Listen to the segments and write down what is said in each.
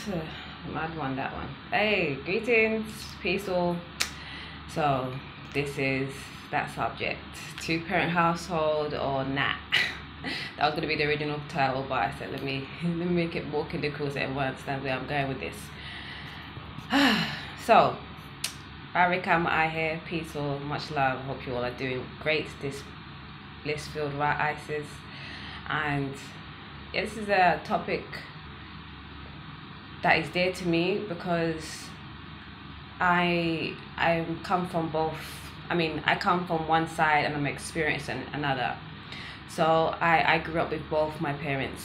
Mad one, that one. Hey, greetings, peace all. So, this is that subject. Two-parent household or not? That was going to be the original title, but I said, let me make it more clinical so everyone understands where I'm going with this. So, Arikam, I here, peaceful, much love. Hope you all are doing great this bliss-filled right ISIS. And yeah, this is a topic that is dear to me because I come from both. I come from one side and I'm experiencing another. So I grew up with both my parents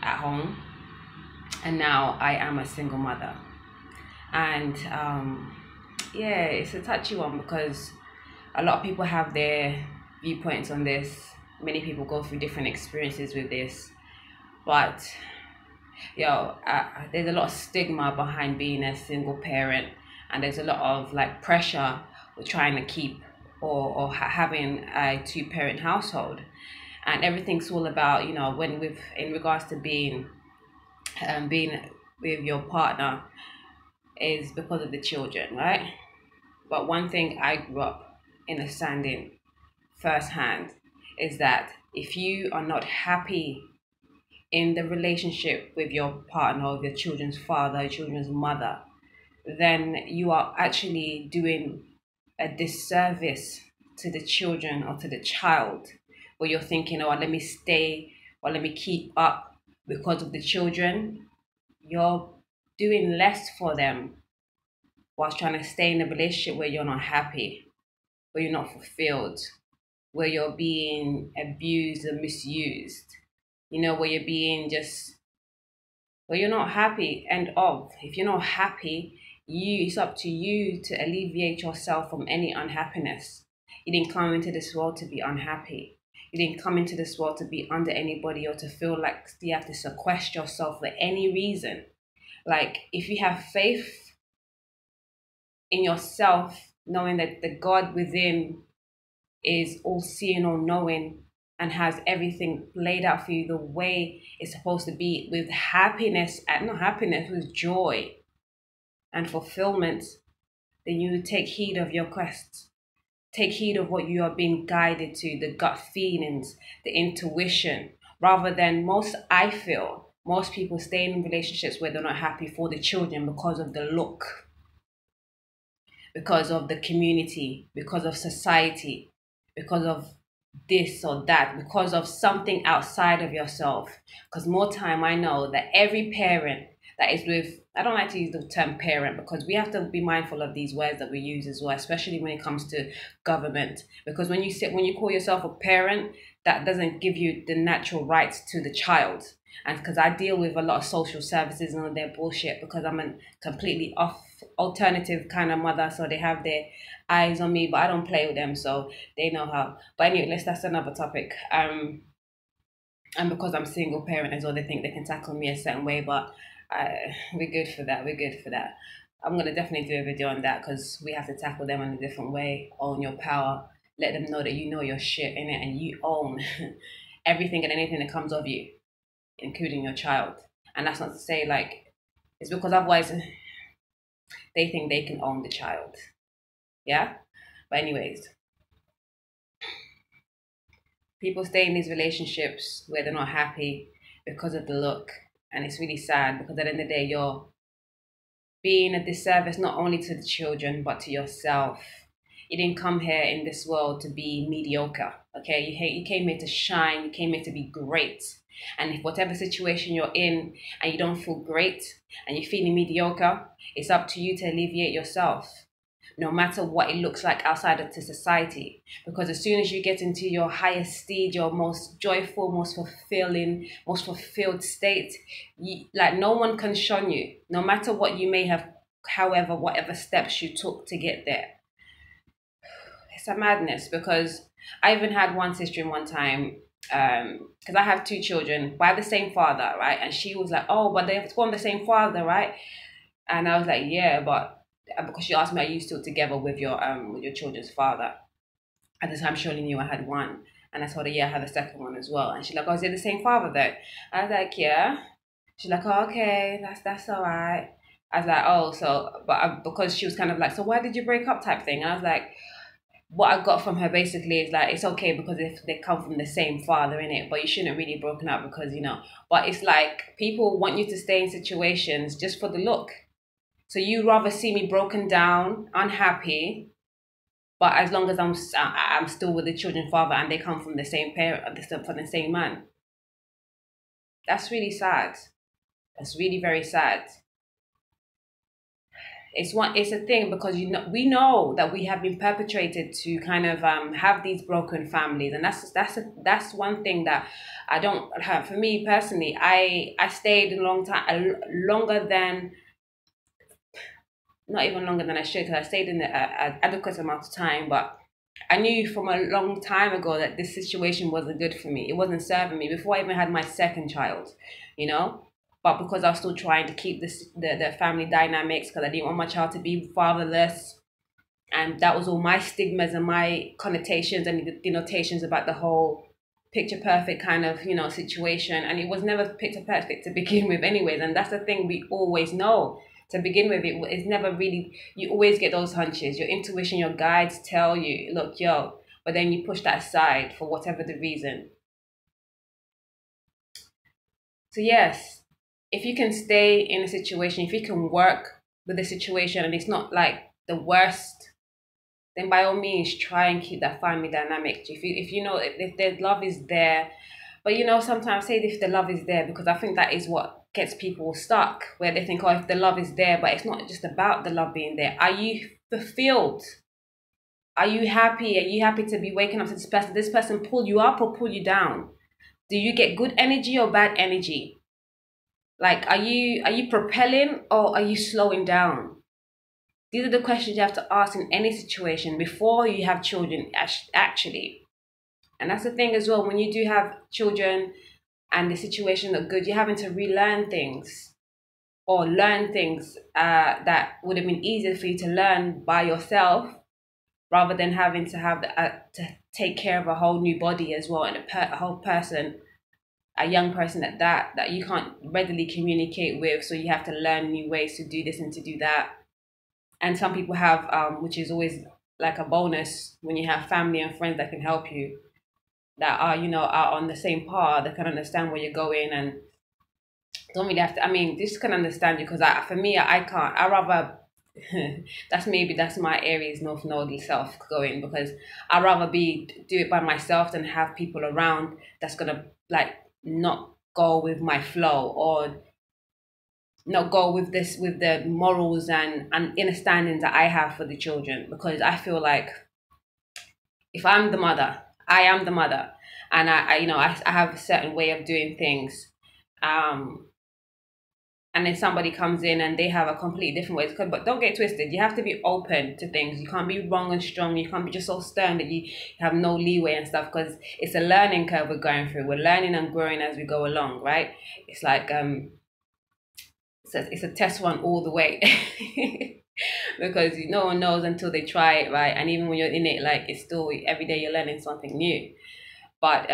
at home, and now I am a single mother. And yeah, it's a touchy one because a lot of people have their viewpoints on this. Many people go through different experiences with this, but there's a lot of stigma behind being a single parent, and there's a lot of like pressure with trying to keep or having a two-parent household, and everything's all about when with in regards to being with your partner is because of the children, right? But one thing I grew up understanding firsthand is that if you are not happy in the relationship with your partner or your children's father, your children's mother, then you are actually doing a disservice to the children or to the child, where you're thinking, oh, let me stay or let me keep up because of the children. You're doing less for them whilst trying to stay in a relationship where you're not happy, where you're not fulfilled, where you're being abused and misused, where you're being just, where you're not happy. And if you're not happy, it's up to you to alleviate yourself from any unhappiness. You didn't come into this world to be unhappy. You didn't come into this world to be under anybody or to feel like you have to sequester yourself for any reason. Like, if you have faith in yourself, knowing that the God within is all seeing, all knowing, and has everything laid out for you the way it's supposed to be, with happiness, and not happiness, with joy and fulfillment, then you take heed of your quest. Take heed of what you are being guided to, the gut feelings, the intuition, rather than I feel most people stay in relationships where they're not happy for the children because of the look, because of the community, because of society, because of this or that, because of something outside of yourself. Because more time, I know that every parent that is with, I don't like to use the term parent because we have to be mindful of these words that we use as well, especially when it comes to government. Because when you call yourself a parent, that doesn't give you the natural rights to the child. And because I deal with a lot of social services and all their bullshit, because I'm a completely alternative kind of mother, so they have their eyes on me, but I don't play with them, so they know how. But anyway, that's another topic. And because I'm single parent as well, they think they can tackle me a certain way, but we're good for that. We're good for that. I'm gonna definitely do a video on that because we have to tackle them in a different way. Own your power. Let them know that you know your shit in it and you own everything and anything that comes of you, including your child. And that's not to say like it's because otherwise they think they can own the child. Yeah? But anyways, people stay in these relationships where they're not happy because of the look. And it's really sad because at the end of the day, you're being a disservice not only to the children, but to yourself. You didn't come here in this world to be mediocre, okay? You came here to shine, you came here to be great. And if whatever situation you're in and you don't feel great and you're feeling mediocre, it's up to you to alleviate yourself, no matter what it looks like outside of the society. Because as soon as you get into your highest stage, your most joyful, most fulfilling, most fulfilled state, like no one can shun you, no matter what you may have, however, whatever steps you took to get there. It's a madness because I even had one sister in one time, because I have two children by the same father, right? And she was like, oh, but they have to go on the same father, right? And I was like, yeah, but because she asked me, are you still together with your children's father? At the time, she only knew I had one. And I told her, yeah, I have a second one as well. And she's like, oh, is it the same father though? I was like, yeah. She's like, oh, okay, that's all right. I was like, oh, so, because she was kind of like, so why did you break up type thing? And I was like, what I got from her basically is like, it's okay because if they come from the same father in it, but you shouldn't really broken up because, but it's like people want you to stay in situations just for the look. So you rather see me broken down, unhappy, but as long as I'm still with the children's father and they come from the same parent, from the same man. That's really sad. That's really very sad. It's a thing because we know that we have been perpetrated to kind of have these broken families, and that's one thing that I don't have. For me personally, I stayed a long time, longer than, not even longer than I should, because I stayed in an adequate amount of time, but I knew from a long time ago that this situation wasn't good for me. It wasn't serving me before I even had my second child, you know. But because I was still trying to keep the family dynamics, because I didn't want my child to be fatherless, and that was all my stigmas and my connotations and denotations about the whole picture perfect kind of situation, and it was never picture perfect to begin with, anyways. And that's the thing we always know to begin with. It's never really, you always get those hunches, your intuition, your guides tell you, look, yo, but then you push that aside for whatever the reason. So yes, if you can stay in a situation, if you can work with the situation and it's not like the worst, then by all means try and keep that family dynamic. If you know if the love is there, but sometimes say if the love is there, because I think that is what gets people stuck, where they think, oh, if the love is there, but it's not just about the love being there. Are you fulfilled? Are you happy? Are you happy to be waking up to this person? This person pull you up or pull you down? Do you get good energy or bad energy? Like, are you propelling or are you slowing down? These are the questions you have to ask in any situation before you have children, actually. And that's the thing as well. When you do have children and the situation are good, you're having to relearn things or learn things that would have been easier for you to learn by yourself, rather than having to have to take care of a whole new body as well, and a whole person, a young person that you can't readily communicate with. So you have to learn new ways to do this and to do that. And some people have, which is always like a bonus when you have family and friends that can help you, that are on the same path, that can understand where you're going and don't really have to. I mean, this can understand you, because for me, I can't. I rather that's my Aries North Node self going, because I rather do it by myself than have people around that's gonna like not go with my flow, or not go with the morals and understandings that I have for the children. Because I feel like if I'm the mother, I am the mother, and I have a certain way of doing things. And then somebody comes in and they have a completely different way. But don't get twisted. You have to be open to things. You can't be wrong and strong. You can't be just so stern that you have no leeway and stuff, because it's a learning curve we're going through. We're learning and growing as we go along, right? It's like it's a test run all the way. Because no one knows until they try it, right? And even when you're in it, like, it's still every day you're learning something new. But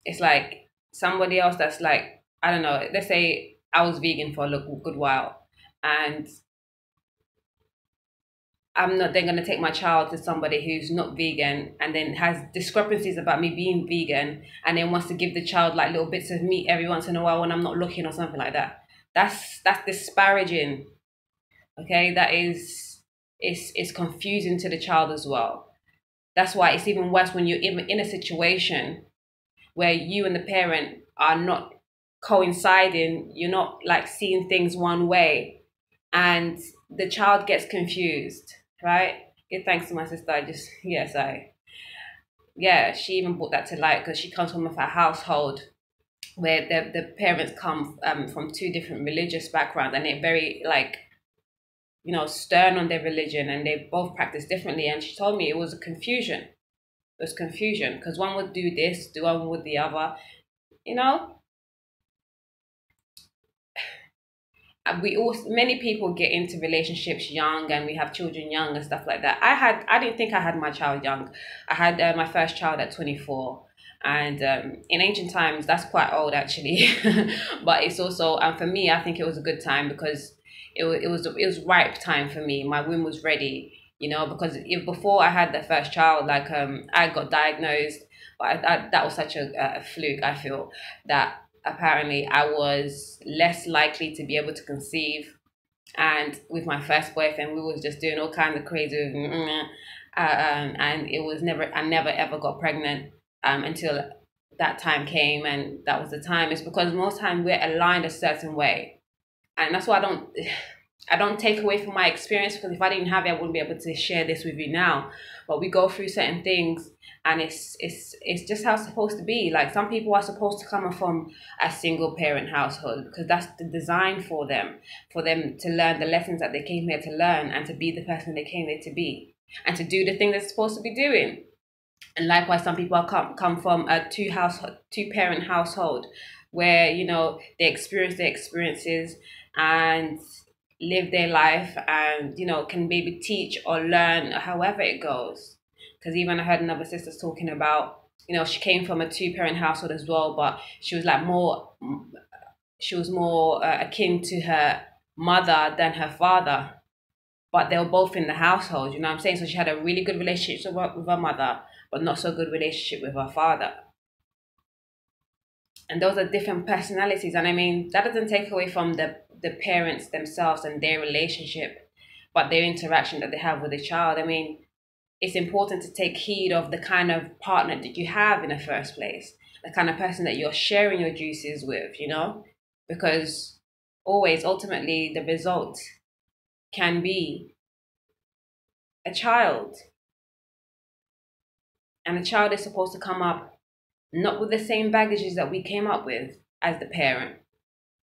it's like somebody else that's like, I don't know, let's say I was vegan for a good while, and I'm not then going to take my child to somebody who's not vegan and then has discrepancies about me being vegan, and then wants to give the child like little bits of meat every once in a while when I'm not looking, or something like that. That's disparaging. Okay, that is, it's confusing to the child as well. That's why it's even worse when you're even in a situation where you and the parent are not coinciding. You're not like seeing things one way, and the child gets confused, right? Give thanks to my sister. Yeah, she even brought that to light, because she comes from a household where the parents come from two different religious backgrounds, and they're very like, stern on their religion, and they both practice differently. And she told me it was a confusion. It was confusion because one would do this, the one would the other. You know, many people get into relationships young, and we have children young and stuff like that. I didn't think I had my child young. I had my first child at 24, And in ancient times, that's quite old actually. But it's also, and for me, I think it was a good time because it was ripe time for me. My womb was ready, because if before I had the first child, like I got diagnosed, but that was such a fluke. I feel that apparently I was less likely to be able to conceive, and with my first boyfriend, we was just doing all kinds of crazy, and it was never, I never ever got pregnant until that time came, and that was the time. It's because most time we're aligned a certain way, and that's why I don't take away from my experience, because if I didn't have it, I wouldn't be able to share this with you now. But we go through certain things, and it's just how it's supposed to be. Like some people are supposed to come from a single parent household because that's the design for them to learn the lessons that they came here to learn, and to be the person they came here to be, and to do the thing they're supposed to be doing. And likewise, some people come from a two parent household where they experience their experiences and live their life, and can maybe teach or learn however it goes. Because even I heard another sister talking about, she came from a two parent household as well, but she was more akin to her mother than her father, but they were both in the household. You know what I'm saying? So she had a really good relationship with her mother, but not so good relationship with her father. And those are different personalities. And I mean, that doesn't take away from the parents themselves and their relationship, but their interaction that they have with the child. I mean, it's important to take heed of the kind of partner that you have in the first place, the kind of person that you're sharing your juices with, because always, ultimately, the result can be a child. And a child is supposed to come up not with the same baggages that we came up with as the parent.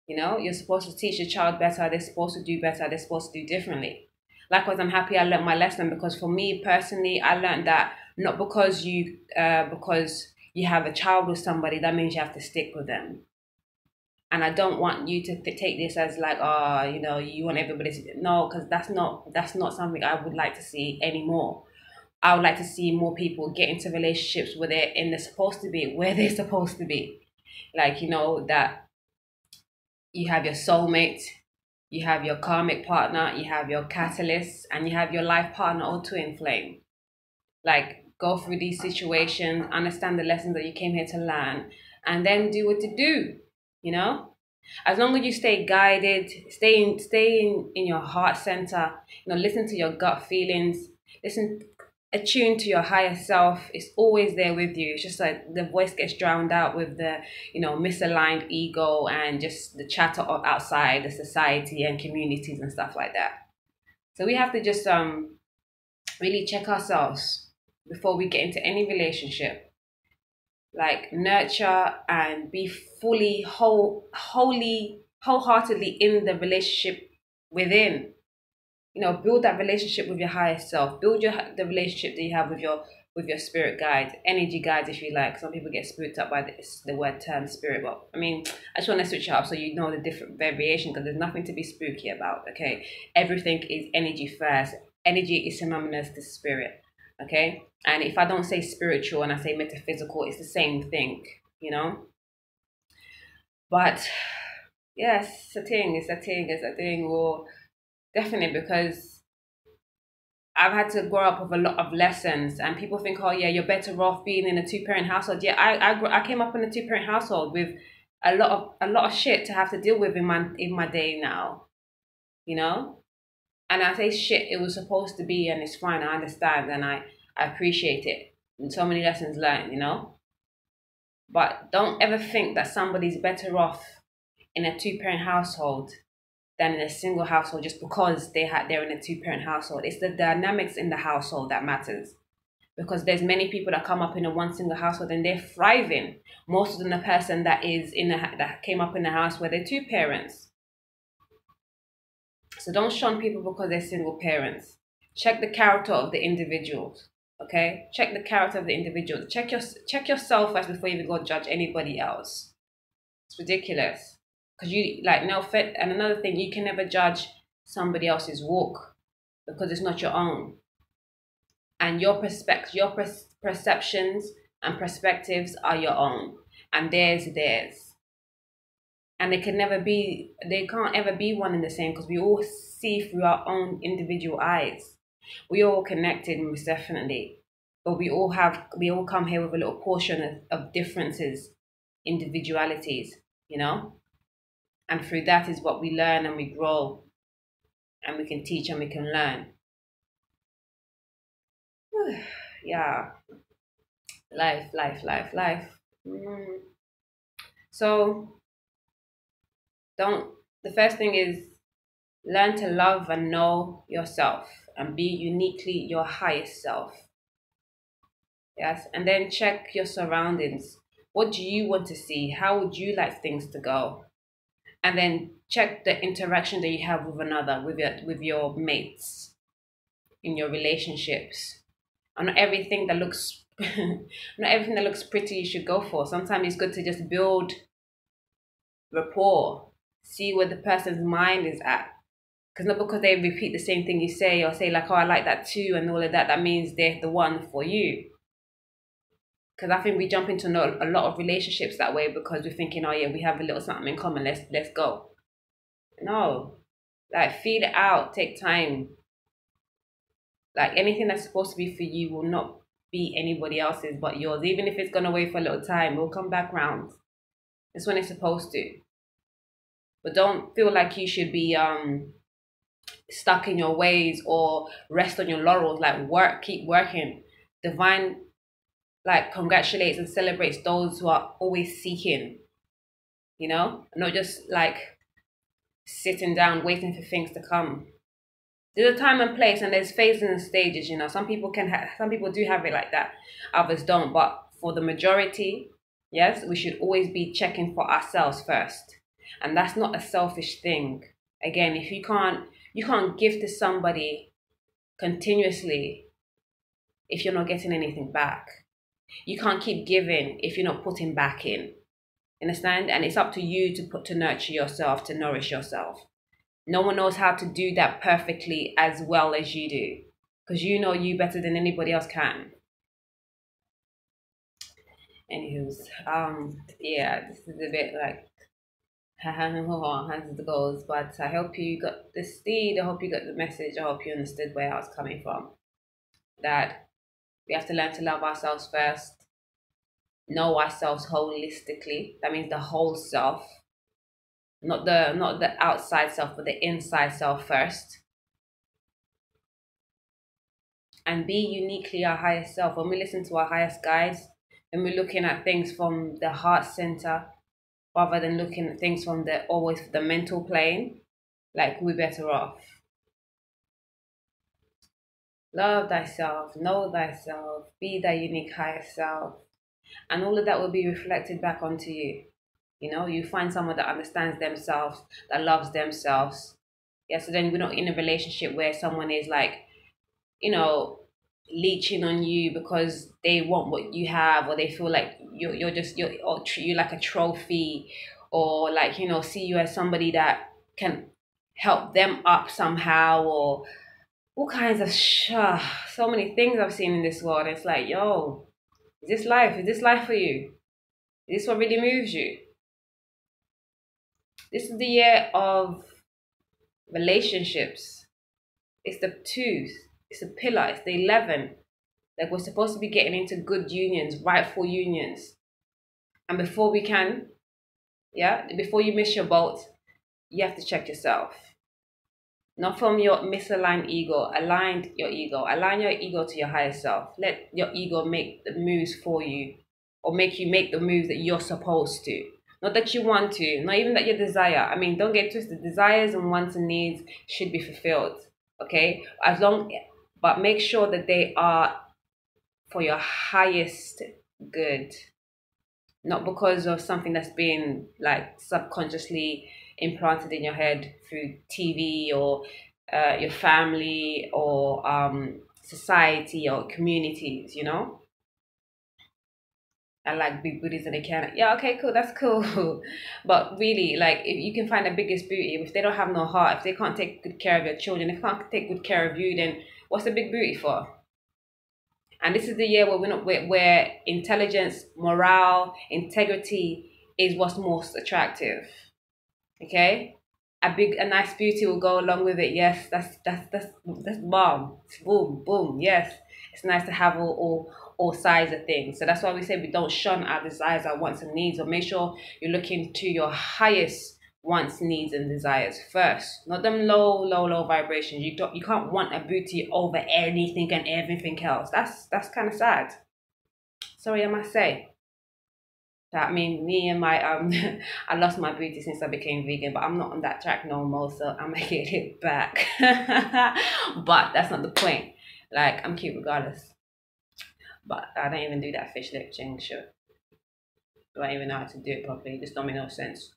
You're supposed to teach your child better. They're supposed to do better. They're supposed to do differently. Likewise, I'm happy I learned my lesson, because for me personally, I learned that not because you have a child with somebody, that means you have to stick with them. And I don't want you to take this as like, you want everybody to, no, because that's not something I would like to see anymore. I would like to see more people get into relationships where they're supposed to be, where they're supposed to be. Like, that you have your soulmate, you have your karmic partner, you have your catalyst, and you have your life partner, all twin flame. Like, go through these situations, understand the lessons that you came here to learn, and then do what to do, As long as you stay guided, stay in your heart center, listen to your gut feelings, attune to your higher self. It's always there with you. It's just like the voice gets drowned out with the misaligned ego and just the chatter of outside the society and communities and stuff like that. So we have to just really check ourselves before we get into any relationship. Like, nurture and be fully wholeheartedly in the relationship within. Build that relationship with your higher self. Build the relationship that you have with your spirit guides, energy guides, if you like. Some people get spooked up by the word term spirit, but I mean, I just want to switch it up so you know the different variation, because there's nothing to be spooky about. Okay, everything is energy first. Energy is synonymous to spirit. Okay, and if I don't say spiritual and I say metaphysical, it's the same thing. But yes, it's a thing. Well, definitely, because I've had to grow up with a lot of lessons, and people think, oh yeah, you're better off being in a two-parent household. Yeah, I came up in a two-parent household with a lot of shit to have to deal with in my day now, And I say shit, it was supposed to be, and it's fine. I understand, and I appreciate it, and so many lessons learned, But don't ever think that somebody's better off in a two-parent household than in a single household just because they're in a two-parent household. It's the dynamics in the household that matters. Because there's many people that come up in a one single household and they're thriving more so than the person that came up in a house where they're two parents. So don't shun people because they're single parents. Check the character of the individuals. Okay? Check the character of the individual. Check yourself first before you even go judge anybody else. It's ridiculous. Because and another thing, you can never judge somebody else's walk because it's not your own. And your perceptions and perspectives are your own, and theirs. And they can't ever be one and the same, because we all see through our own individual eyes. We all connected, most definitely, but we all come here with a little portion of differences, individualities, you know. And through that is what we learn and we grow, and we can teach and we can learn. Yeah, life. Mm. So don't. The first thing is learn to love and know yourself and be uniquely your highest self. Yes, and then check your surroundings. What do you want to see? How would you like things to go? And then check the interaction that you have with another, with your mates, in your relationships. And not everything that looks not everything that looks pretty you should go for. Sometimes it's good to just build rapport, see where the person's mind is at. Because not because they repeat the same thing you say, or say like, oh, I like that too, and all of that, that means they're the one for you. Because I think we jump into a lot of relationships that way, because we're thinking, oh yeah, we have a little something in common, let's go. No, like feel it out, take time. Like anything that's supposed to be for you will not be anybody else's but yours. Even if it's gone away for a little time, it will come back round. It's when it's supposed to. But don't feel like you should be stuck in your ways or rest on your laurels. Like work, keep working. Divine like congratulates and celebrates those who are always seeking, you know, not just like sitting down waiting for things to come. There's a time and place, and there's phases and stages, you know. Some people some people do have it like that, others don't. But for the majority, yes, we should always be checking for ourselves first. And that's not a selfish thing. Again, if you can't give to somebody continuously if you're not getting anything back. You can't keep giving if you're not putting back in. Understand? And it's up to you to nurture yourself, to nourish yourself. No one knows how to do that perfectly as well as you do, because you know you better than anybody else can. Anywho's, yeah, this is a bit like hands the goals, but I hope you got the seed. I hope you got the message. I hope you understood where I was coming from. That we have to learn to love ourselves first, know ourselves holistically. That means the whole self, not the outside self, but the inside self first. And be uniquely our highest self. When we listen to our highest guides, and we're looking at things from the heart center rather than looking at things from the mental plane, like we're better off. Love thyself, know thyself, be thy unique highest self. And all of that will be reflected back onto you. You know, you find someone that understands themselves, that loves themselves. Yeah, so then we're not in a relationship where someone is like, you know, leeching on you because they want what you have, or they feel like you're treat you like a trophy, or like, you know, see you as somebody that can help them up somehow, or all kinds of so many things I've seen in this world. It's like, yo, is this life? Is this life for you? Is this what really moves you? This is the year of relationships. It's the twos. It's the pillar. It's the 11. Like we're supposed to be getting into good unions, rightful unions. And before we can, yeah, before you miss your boat, you have to check yourself. Not from your misaligned ego, aligned your ego. Align your ego to your higher self. Let your ego make the moves for you, or make you make the moves that you're supposed to. Not that you want to, not even that you desire. I mean, don't get twisted. Desires and wants and needs should be fulfilled. Okay? But make sure that they are for your highest good. Not because of something that's been like subconsciously implanted in your head through TV, or your family, or society, or communities, you know? And like big booties and they can, yeah, okay, cool, that's cool. But really, like, if you can find the biggest beauty, if they don't have no heart, if they can't take good care of your children, if they can't take good care of you, then what's the big beauty for? And this is the year where where intelligence, morale, integrity is what's most attractive. Okay, a nice beauty will go along with it. Yes, that's bomb. Boom, boom. Yes, it's nice to have all sides of things. So that's why we say we don't shun our desires, our wants and needs, or make sure you're looking to your highest wants, needs, and desires first. Not them low vibrations. You can't want a beauty over anything and everything else. That's kind of sad. Sorry, I must say. That, I mean, me and my I lost my beauty since I became vegan, but I'm not on that track no more, so I'm gonna get it back. But that's not the point. Like, I'm cute regardless, but I don't even do that fish lip thing. Sure, I don't even know how to do it properly. It just don't make no sense.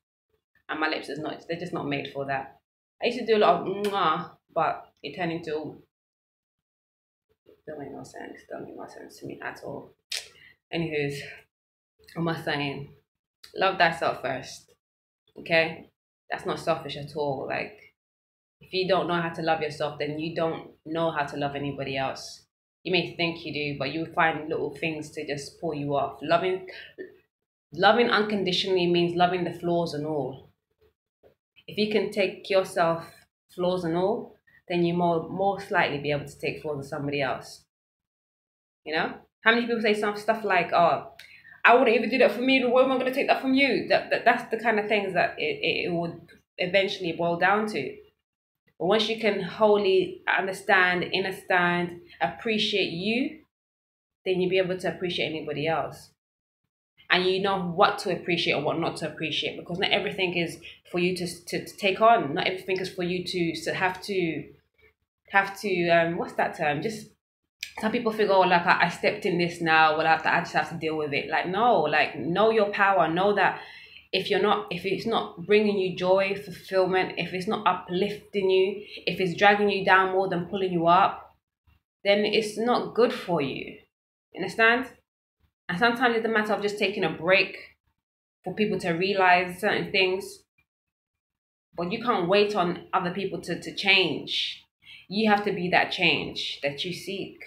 And my lips is not. They're just not made for that. I used to do a lot of mwah, but it turned into don't make no sense. Don't make no sense to me at all. Anywho's, what am I saying? Love thyself first. Okay? That's not selfish at all. Like, if you don't know how to love yourself, then you don't know how to love anybody else. You may think you do, but you find little things to just pull you off. Loving unconditionally means loving the flaws and all. If you can take yourself, flaws and all, then you most likely be able to take flaws of somebody else. You know? How many people say some stuff like, oh, I wouldn't even do that for me, but why am I going to take that from you? That's the kind of things that it would eventually boil down to. But once you can wholly understand, understand, appreciate you, then you'll be able to appreciate anybody else. And you know what to appreciate or what not to appreciate, because not everything is for you to take on. Not everything is for you to have to what's that term? Just some people figure, oh, like I stepped in this now, well, I just have to deal with it. Like, no, like, know your power. Know that if it's not bringing you joy, fulfillment, if it's not uplifting you, if it's dragging you down more than pulling you up, then it's not good for you. Understand? And sometimes it's a matter of just taking a break for people to realize certain things. But you can't wait on other people to change. You have to be that change that you seek.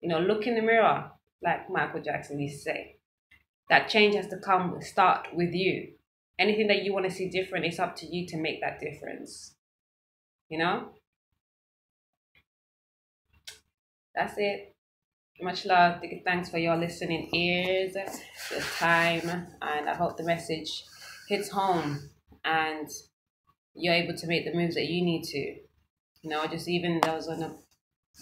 You know, look in the mirror, like Michael Jackson used to say. That change has to start with you. Anything that you want to see different, it's up to you to make that difference. You know? That's it. Much love. Thanks for your listening ears, your time, and I hope the message hits home and you're able to make the moves that you need to. You know, just even those on a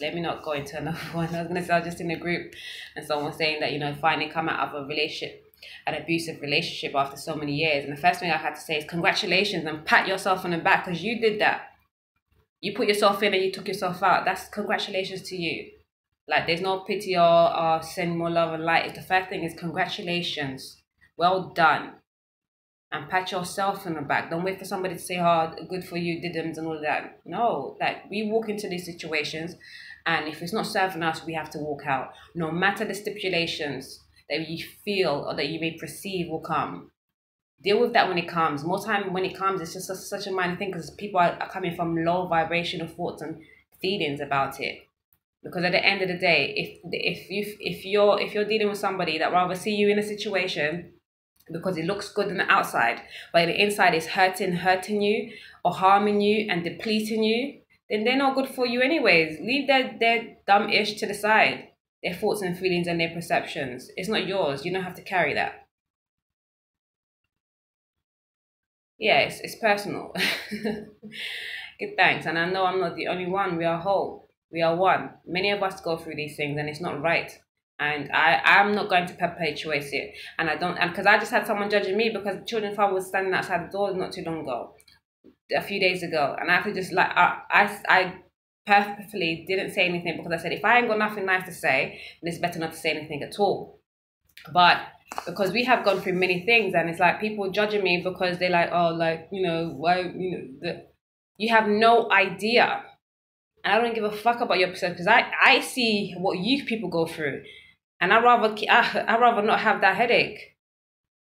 let me not go into another one. I was gonna say I was just in a group and someone saying that, you know, finally come out of a relationship, an abusive relationship after so many years. And the first thing I had to say is congratulations and pat yourself on the back because you did that. You put yourself in and you took yourself out. That's congratulations to you. Like, there's no pity or send more love and light. The first thing is congratulations. Well done. And pat yourself on the back. Don't wait for somebody to say, oh, good for you, didn't, and all that. No, like, we walk into these situations, and if it's not serving us, we have to walk out. No matter the stipulations that you feel or that you may perceive will come. Deal with that when it comes. More time when it comes, it's just such a minor thing because people are coming from low vibrational thoughts and feelings about it. Because at the end of the day, if you're dealing with somebody that rather see you in a situation because it looks good on the outside, but the inside is hurting you or harming you and depleting you, then they're not good for you anyways. Leave their dumb ish to the side. Their thoughts and feelings and their perceptions. It's not yours. You don't have to carry that. Yeah, it's personal. Good, thanks. And I know I'm not the only one. We are whole. We are one. Many of us go through these things and it's not right. And I'm not going to perpetuate it. And because I just had someone judging me because the children's father was standing outside the door not too long ago, a few days ago. And I have to just like, I purposefully didn't say anything because I said, if I ain't got nothing nice to say, then it's better not to say anything at all. But because we have gone through many things and it's like people judging me because they're like, oh, like, you know, why, you know, you have no idea. And I don't give a fuck about your perception because I see what you people go through, and I'd rather not have that headache.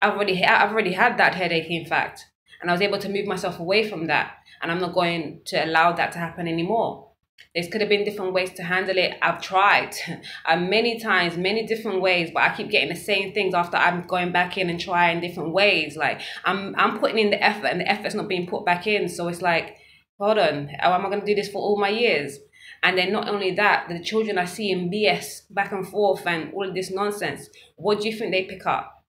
I've already had that headache, in fact, and I was able to move myself away from that, and I'm not going to allow that to happen anymore. There could have been different ways to handle it. I've tried many times, many different ways, but I keep getting the same things after I'm going back in and trying different ways. Like I'm putting in the effort, and the effort's not being put back in. So it's like, hold on, how am I going to do this for all my years? And then not only that, the children are seeing BS back and forth and all of this nonsense. What do you think they pick up?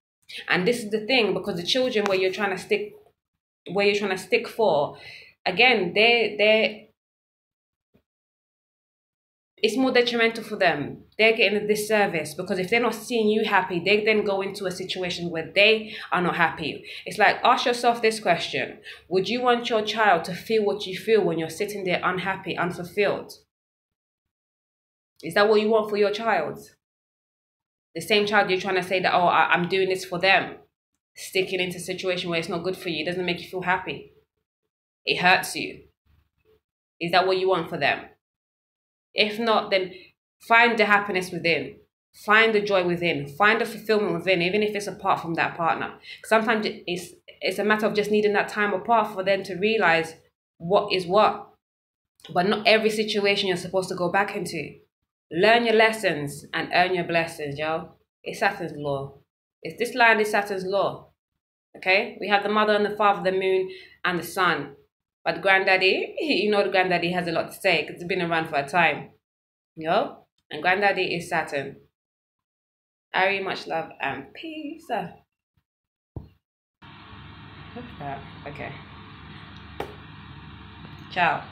And this is the thing, because the children where you're trying to stick for, again, it's more detrimental for them. They're getting a disservice, because if they're not seeing you happy, they then go into a situation where they are not happy. It's like, ask yourself this question: would you want your child to feel what you feel when you're sitting there unhappy, unfulfilled? Is that what you want for your child? The same child you're trying to say that, oh, I'm doing this for them, sticking into a situation where it's not good for you, it doesn't make you feel happy, it hurts you. Is that what you want for them? If not, then find the happiness within. Find the joy within. Find the fulfillment within, even if it's apart from that partner. Sometimes it's a matter of just needing that time apart for them to realize what is what. But not every situation you're supposed to go back into. Learn your lessons and earn your blessings, yo. It's Saturn's law. It's this line is Saturn's law. Okay? We have the mother and the father, the moon and the sun. But granddaddy, you know the granddaddy has a lot to say because it's been around for a time. Yo? And granddaddy is Saturn. Ari, much love and peace. What's that? Okay. Ciao.